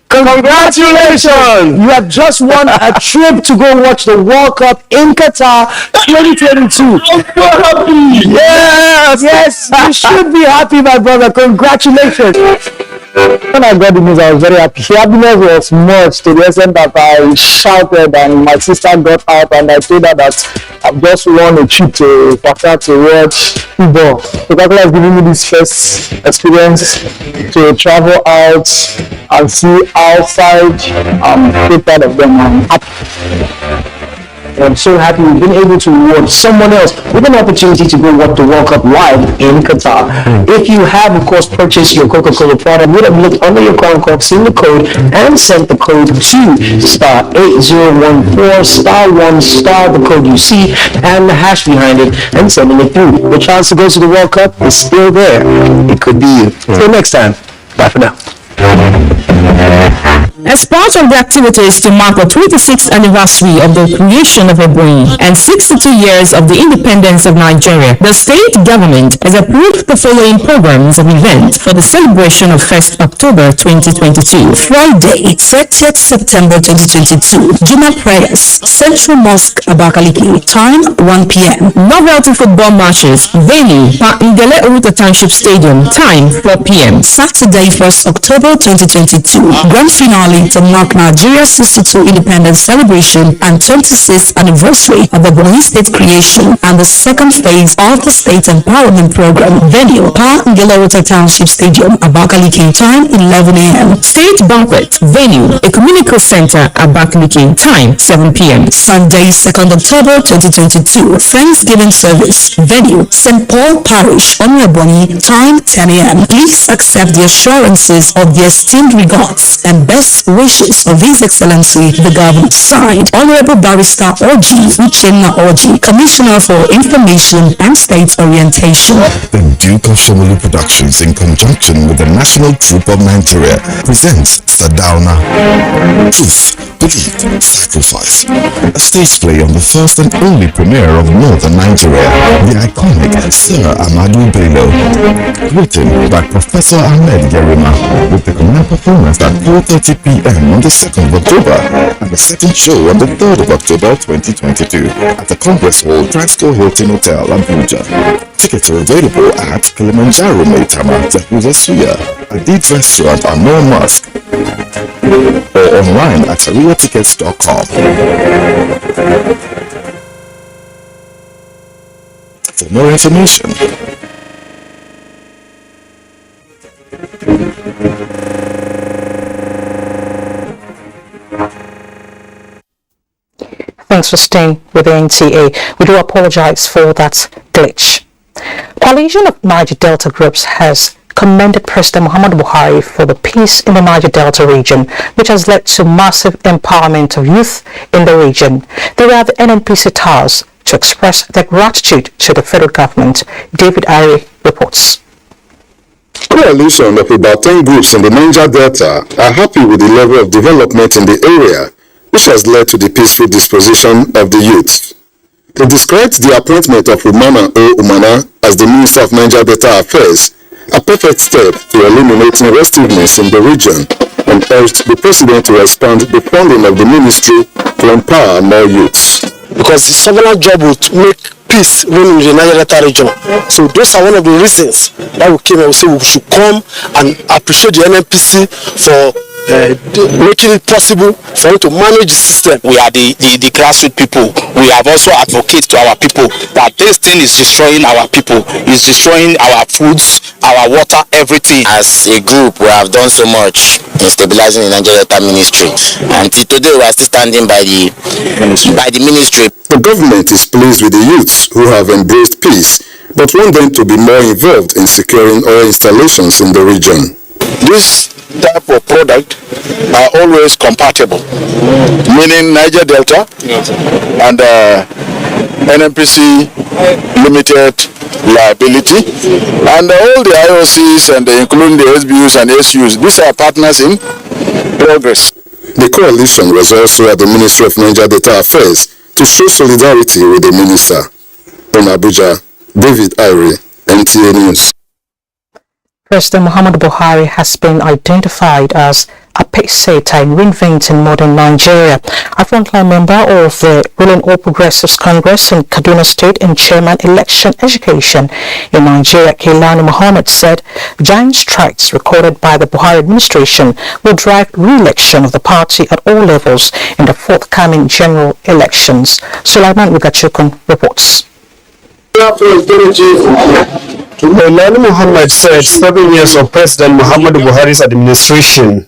Congratulations! You have just won a trip to go watch the World Cup in Qatar 2022. I'm so happy! Yes! You should be happy, my brother. Congratulations! When I got the news, I was very happy. The happiness was much to the extent that I shouted and my sister got out and I told her that I've just won a trip to Qatar to watch football. Coca-Cola has given me this first experience to travel out and see outside. I'm so proud of them. I'm so happy we've been able to reward someone else with an opportunity to go watch the World Cup live in Qatar. If you have, of course, purchased your Coca-Cola product, would have looked under your crown card, seen the code, and sent the code to *8014 *1 the code you see and the hash behind it, and sending it through. The chance to go to the World Cup is still there. It could be you. Till next time. Bye for now. As part of the activities to mark the 26th anniversary of the creation of Ebonyi and 62 years of the independence of Nigeria, the state government has approved the following programs and events for the celebration of 1st October 2022. Friday, 30th September 2022, Juma prayers, Central Mosque, Abakaliki, time 1 p.m. Novelty football matches, venue, Ngele Uruta Township Stadium, time 4 p.m. Saturday, 1st October 2022, grand finale to mark Nigeria's 62 independence celebration and 26th anniversary of the Ebonyi state creation and the second phase of the state empowerment program. Venue, Ngele Uruta Township Stadium, Abakaliki, time 11 a.m. State banquet, venue, Ecumenical Center, Abakaliki, time 7 p.m. Sunday, 2nd October 2022, Thanksgiving service, venue, St. Paul Parish, Ebonyi, time 10 a.m. Please accept the assurances of the esteemed regards and best wishes of His Excellency the Governor. Signed, Honorable Barrister Oji Uchenna Oji, Commissioner for Information and State Orientation. The Duke of Shomolu Productions, in conjunction with the National Troop of Nigeria, presents Sadauna, Truth, Belief, Sacrifice, a stage play on the first and only premiere of Northern Nigeria, the iconic Sir Amadu Bello, written by Professor Ahmed Yerima, with the premiere performance at 4:30 p.m. on the 2nd of October and the second show on the 3rd of October 2022 at the Congress Hall, Transco Hilton Hotel, Abuja. Tickets are available at Kilimanjaro Maitama, Yahuza Suya, Adid Restaurant on No Mosque, or online at ariatickets.com. For more information, Thanks for staying with the NTA. We do apologize for that glitch. Coalition of Niger Delta groups has commended President Muhammadu Buhari for the peace in the Niger Delta region, which has led to massive empowerment of youth in the region. They were at the NNPC towers to express their gratitude to the federal government. David Ari reports. Coalition of about 10 groups in the Niger Delta are happy with the level of development in the area, which has led to the peaceful disposition of the youth. They described the appointment of Umana O. Umana as the Minister of Niger Delta Affairs a perfect step to eliminating restiveness in the region, and urged the President to expand the funding of the ministry to empower more youths. Because the sovereign job will make peace reign in the Niger Delta region. So those are one of the reasons that we came and we said we should come and appreciate the NNPC for making it possible for you to manage the system. We are the grassroots people. We have also advocated to our people that this thing is destroying our people, is destroying our foods, our water, everything. As a group, we have done so much in stabilizing the Niger Delta ministry. Until today, we are still standing by the ministry. The government is pleased with the youths who have embraced peace, but want them to be more involved in securing oil installations in the region. This type of product are always compatible, meaning Niger Delta and NNPC limited liability, and all the IOCs and including the SBUs and SUs, these are partners in progress. The coalition was also at the Ministry of Niger Delta Affairs to show solidarity with the minister. In Abuja, David Irie, NTA News. President Muhammadu Buhari has been identified as a pacesetter in reinventing modern Nigeria. A frontline member of the ruling All Progressives Congress in Kaduna State and Chairman Election Education in Nigeria, Keilani Mohammed, said giant strikes recorded by the Buhari administration will drive re-election of the party at all levels in the forthcoming general elections. Sulaiman Wigachukun reports. Maulana Muhammad said 7 years of President Muhammadu Buhari's administration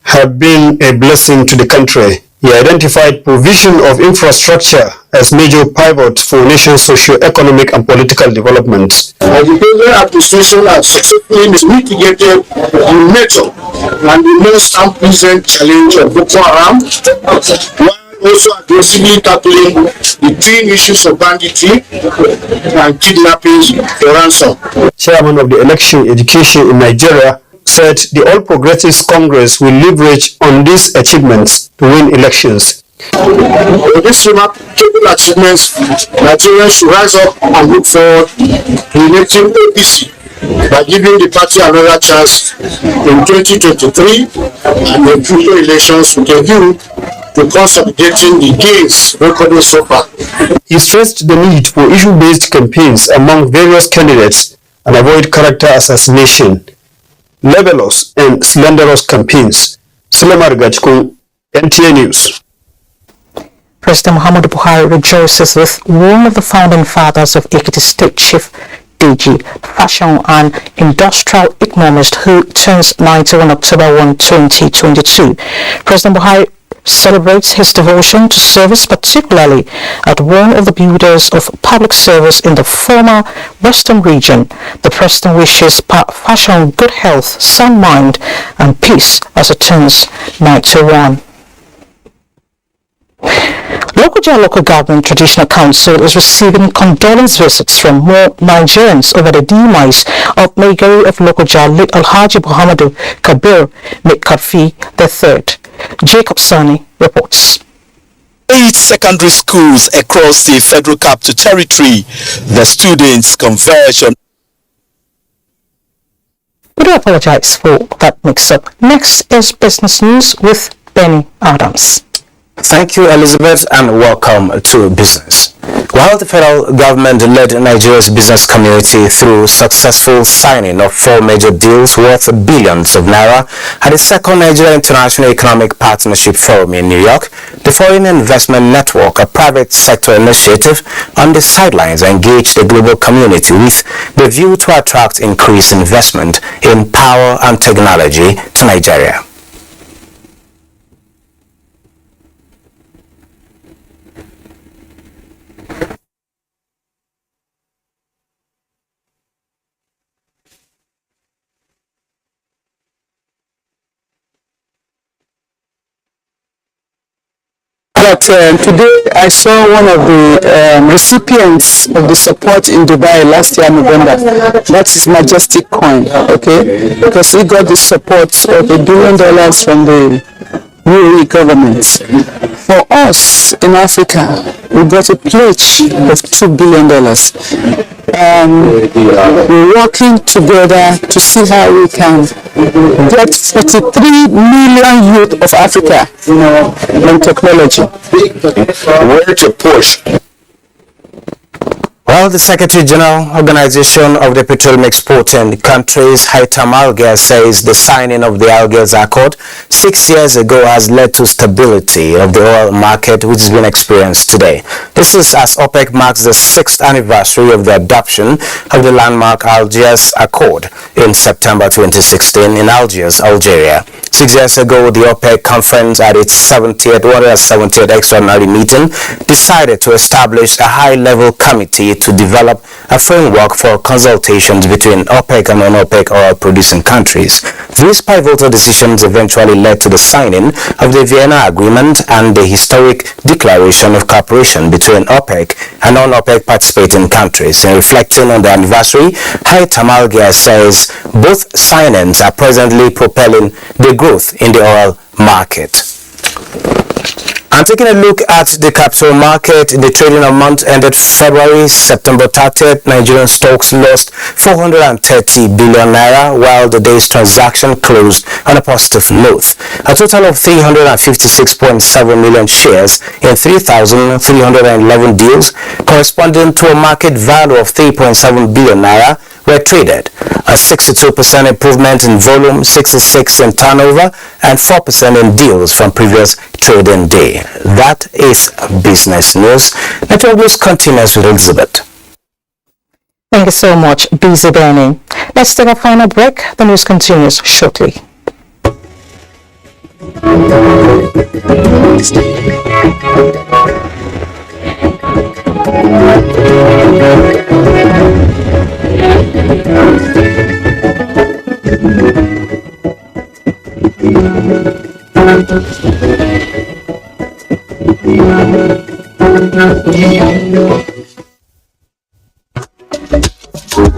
have been a blessing to the country. He identified provision of infrastructure as major pivot for nation's socio-economic and political development. The present administration has successfully mitigated the nature and the most unpleasant challenge of Boko Haram, while also aggressively tackling the twin issues of banditry and kidnapping for ransom. Chairman of the Election Education in Nigeria said the All Progressives Congress will leverage on these achievements to win elections. With these remarkable achievements, Nigerians should rise up and look forward to electing APC by giving the party another chance in 2023 and the future elections with a view to consolidating the gains recorded so far. He stressed the need for issue-based campaigns among various candidates and avoid character assassination, libelous and slanderous campaigns. Suleiman Gachkun, NTA News. President Muhammadu Buhari rejoices with one of the founding fathers of Ekiti State, Chief Deji, fashion and industrial economist who turns 91 October 1, 2022. President Buhari celebrates his devotion to service, particularly at one of the builders of public service in the former Western region. The president wishes fashion good health, sound mind, and peace as it turns 91. Lokoja Local Government Traditional Council is receiving condolence visits from more Nigerians over the demise of Mayor of Lokoja, late Alhaji Muhammadu Kabir Mekkarfi III. Jacob Sani reports. 8 secondary schools across the Federal Capital Territory, the students converge on. We do apologize for that mix-up. Next is business news with Benny Adams. Thank you, Elizabeth, and welcome to Business. While the federal government led Nigeria's business community through successful signing of 4 major deals worth billions of naira at the second Nigeria International Economic Partnership Forum in New York, the Foreign Investment Network, a private sector initiative on the sidelines, engaged the global community with the view to attract increased investment in power and technology to Nigeria. But today I saw one of the recipients of the support in Dubai last year, November. That is Majestic Coin, okay? Because he got the support of $1 billion from the UAE government. For us in Africa, we got a pledge of $2 billion. We're working together to see how we can get 43 million youth of Africa, in technology. Where to push? Well, the Secretary General Organization of the Petroleum Exporting Countries, Haitham Alger, says the signing of the Algiers Accord 6 years ago has led to stability of the oil market, which is being experienced today. This is as OPEC marks the 6th anniversary of the adoption of the landmark Algiers Accord in September 2016 in Algiers, Algeria. 6 years ago, the OPEC conference at its 170th extraordinary meeting decided to establish a high-level committee to develop a framework for consultations between OPEC and non-OPEC oil-producing countries. These pivotal decisions eventually led to the signing of the Vienna Agreement and the historic declaration of cooperation between OPEC and non-OPEC participating countries. In reflecting on the anniversary, Haitham Alger says both signings are presently propelling the growth in the oil market. And taking a look at the capital market, the trading month ended February, September 30th, Nigerian stocks lost 430 billion naira, while the day's transaction closed on a positive note. A total of 356.7 million shares in 3,311 deals, corresponding to a market value of 3.7 billion naira, were traded. A 62% improvement in volume, 66% in turnover, and 4% in deals from previous trading day. That is business news. Network News continues with Elizabeth. Thank you so much, Busy Benny. Let's take a final break. The news continues shortly.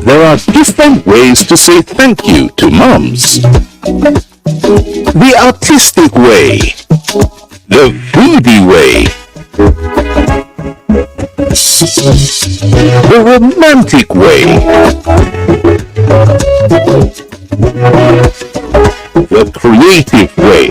There are different ways to say thank you to moms. The artistic way, the foodie way, the romantic way, the creative way.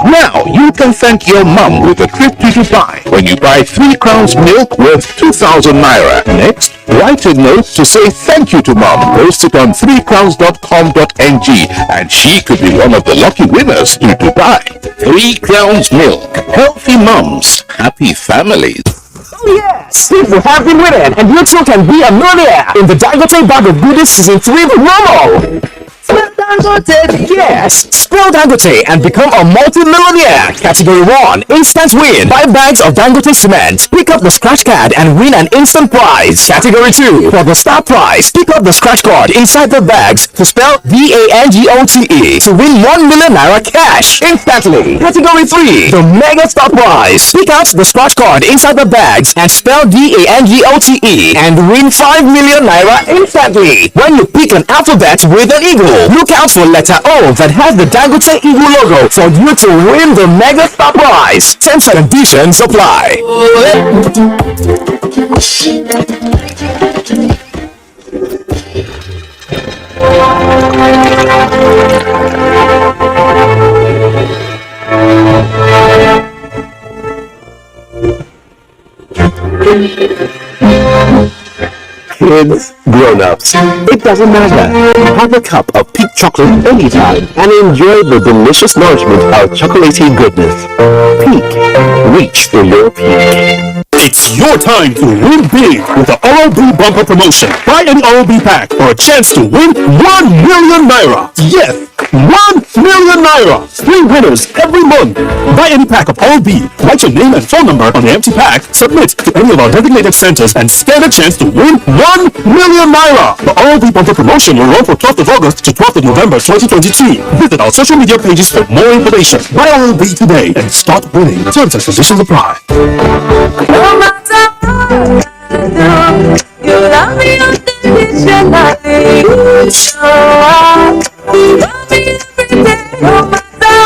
Now you can thank your mom with a trip to Dubai when you buy 3 crowns milk worth 2,000 naira. Next, write a note to say thank you to mom. Post it on 3crowns.com.ng and she could be one of the lucky winners to Dubai. 3 crowns milk. Healthy moms, happy families. Oh yes! People have been winning and you too can be a millionaire in the Dangote Bag of Goodies Season 3 with Momo! Yes! Spell Dangote and become a multi-millionaire! Category 1, instant win. 5 bags of Dangote cement. Pick up the scratch card and win an instant prize. Category 2, for the star prize, pick up the scratch card inside the bags to spell DANGOTE to win 1 million naira cash instantly. Category 3, the mega star prize. Pick out the scratch card inside the bags and spell DANGOTE and win 5 million naira instantly. When you pick an alphabet with an eagle, look out for letter O that has the Dangote Eagle logo for you to win the mega star prize. Terms and conditions apply. Kids, grown-ups, it doesn't matter. Have a cup of peak chocolate anytime and enjoy the delicious nourishment of chocolatey goodness. Peak. Reach for your peak. It's your time to win big with the Oral-B Bumper Promotion. Buy an Oral-B pack for a chance to win 1 million naira. Yes, 1 million naira. 3 winners every month. Buy any pack of Oral-B, write your name and phone number on the empty pack, submit to any of our designated centers, and stand a chance to win 1 million naira. The Oral-B Bumper Promotion will run from 12th of August to 12th of November 2022. Visit our social media pages for more information. Buy Oral-B today and start winning. Terms and conditions apply. No matter what I do, you love me unconditionally. You show up, you love me every day. No matter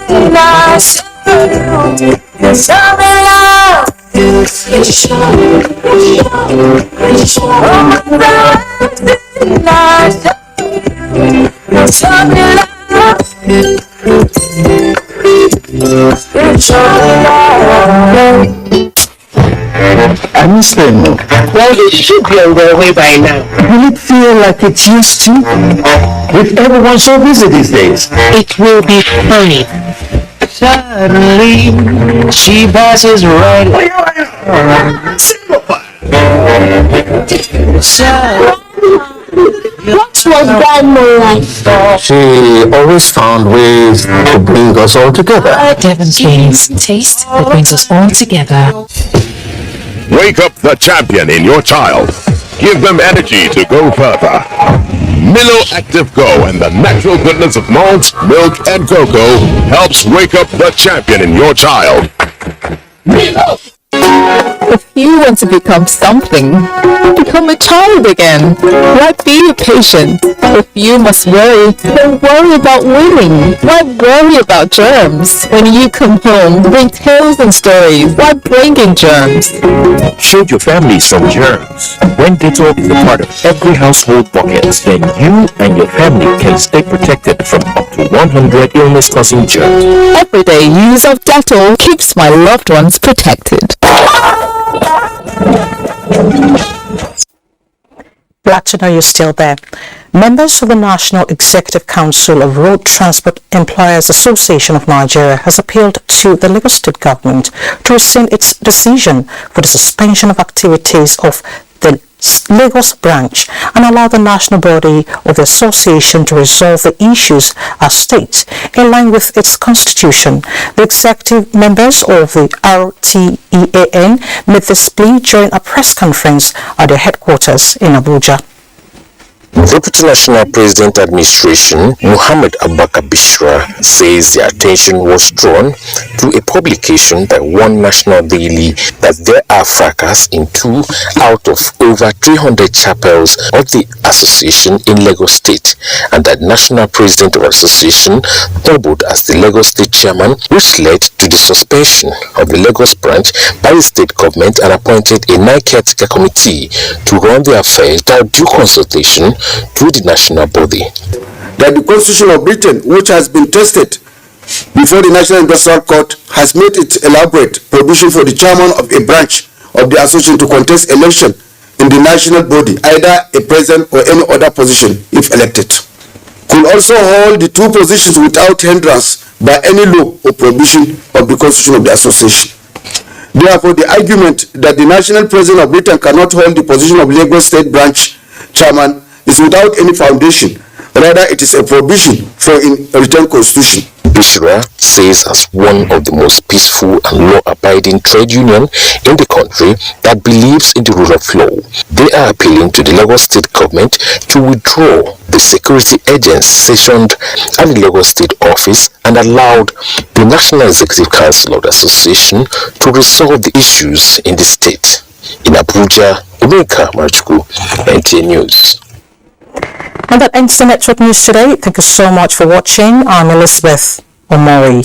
when I show you, you show me love. You show me, you show me. No matter when I show you, you show me love. You show me love. I miss them. Well, they should be on their way by now. Will it feel like it used to? With everyone so busy these days. It will be fine. Suddenly, she passes right. What was that like? She always found ways to bring us all together. Devon's Beans, taste that brings us all together. Wake up the champion in your child. Give them energy to go further. Milo Active Go and the natural goodness of malt, milk, and cocoa helps wake up the champion in your child. Milo! If you want to become something, become a child again. Why be patient? If you must worry, then worry about winning. Why worry about germs? When you come home, bring tales and stories. Why bring in germs? Shield your families from germs. When Dettol is a part of every household bucket, then you and your family can stay protected from up to 100 illness-causing germs. Everyday use of Dettol keeps my loved ones protected. Glad to know you're still there. Members of the National Executive Council of Road Transport Employers Association of Nigeria has appealed to the Lagos State government to rescind its decision for the suspension of activities of the Lagos branch and allow the national body of the association to resolve the issues as states in line with its constitution. The executive members of the RTEAN made this plea during a press conference at their headquarters in Abuja. The Promotional President Administration, Muhammad Abubakar Bishra, says the attention was drawn to a publication by one national daily that there are fracas in 2 out of over 300 chapels of the association in Lagos State, and that National President of the association doubled as the Lagos State chairman, which led to the suspension of the Lagos branch by the state government and appointed a caretaker committee to run the affairs without due consultation to the national body. That the Constitution of Britain, which has been tested before the National Industrial Court, has made its elaborate provision for the chairman of a branch of the association to contest election in the national body, either a president or any other position if elected. Could also hold the 2 positions without hindrance by any law or provision of the Constitution of the association. Therefore, the argument that the national president of Britain cannot hold the position of Lagos State branch chairman is without any foundation. Rather, it is a provision for in written constitution. Bishra says as one of the most peaceful and law-abiding trade union in the country that believes in the rule of law, they are appealing to the Lagos State government to withdraw the security agents stationed at the Lagos State office and allowed the National Executive Council of the association to resolve the issues in the state. In Abuja, Maritime, NTA News. And that ends the network news today. Thank you so much for watching. I'm Elizabeth Omori.